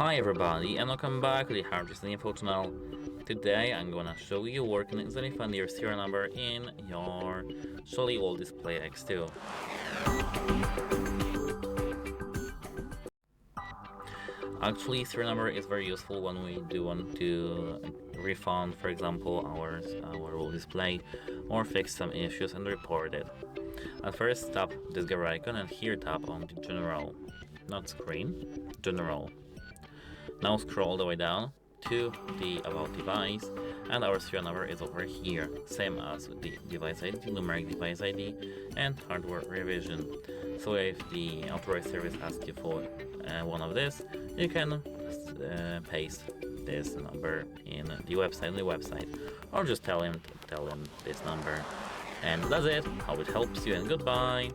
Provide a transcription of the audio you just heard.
Hi everybody and welcome back to the HardReset.Info channel. Today I'm gonna show you where can easily find your serial number in your Shelly Wall Display X2. Actually, serial number is very useful when we do want to refund, for example, our wall display or fix some issues and report it. At first, tap this gear icon and here tap on the General, not Screen, General. Now scroll all the way down to the About device, and our serial number is over here, same as with the device ID, numeric device ID, and hardware revision. So if the authorized service asks you for one of this, you can paste this number in the website, or just tell him this number. And that's it. Hope it helps you, and goodbye.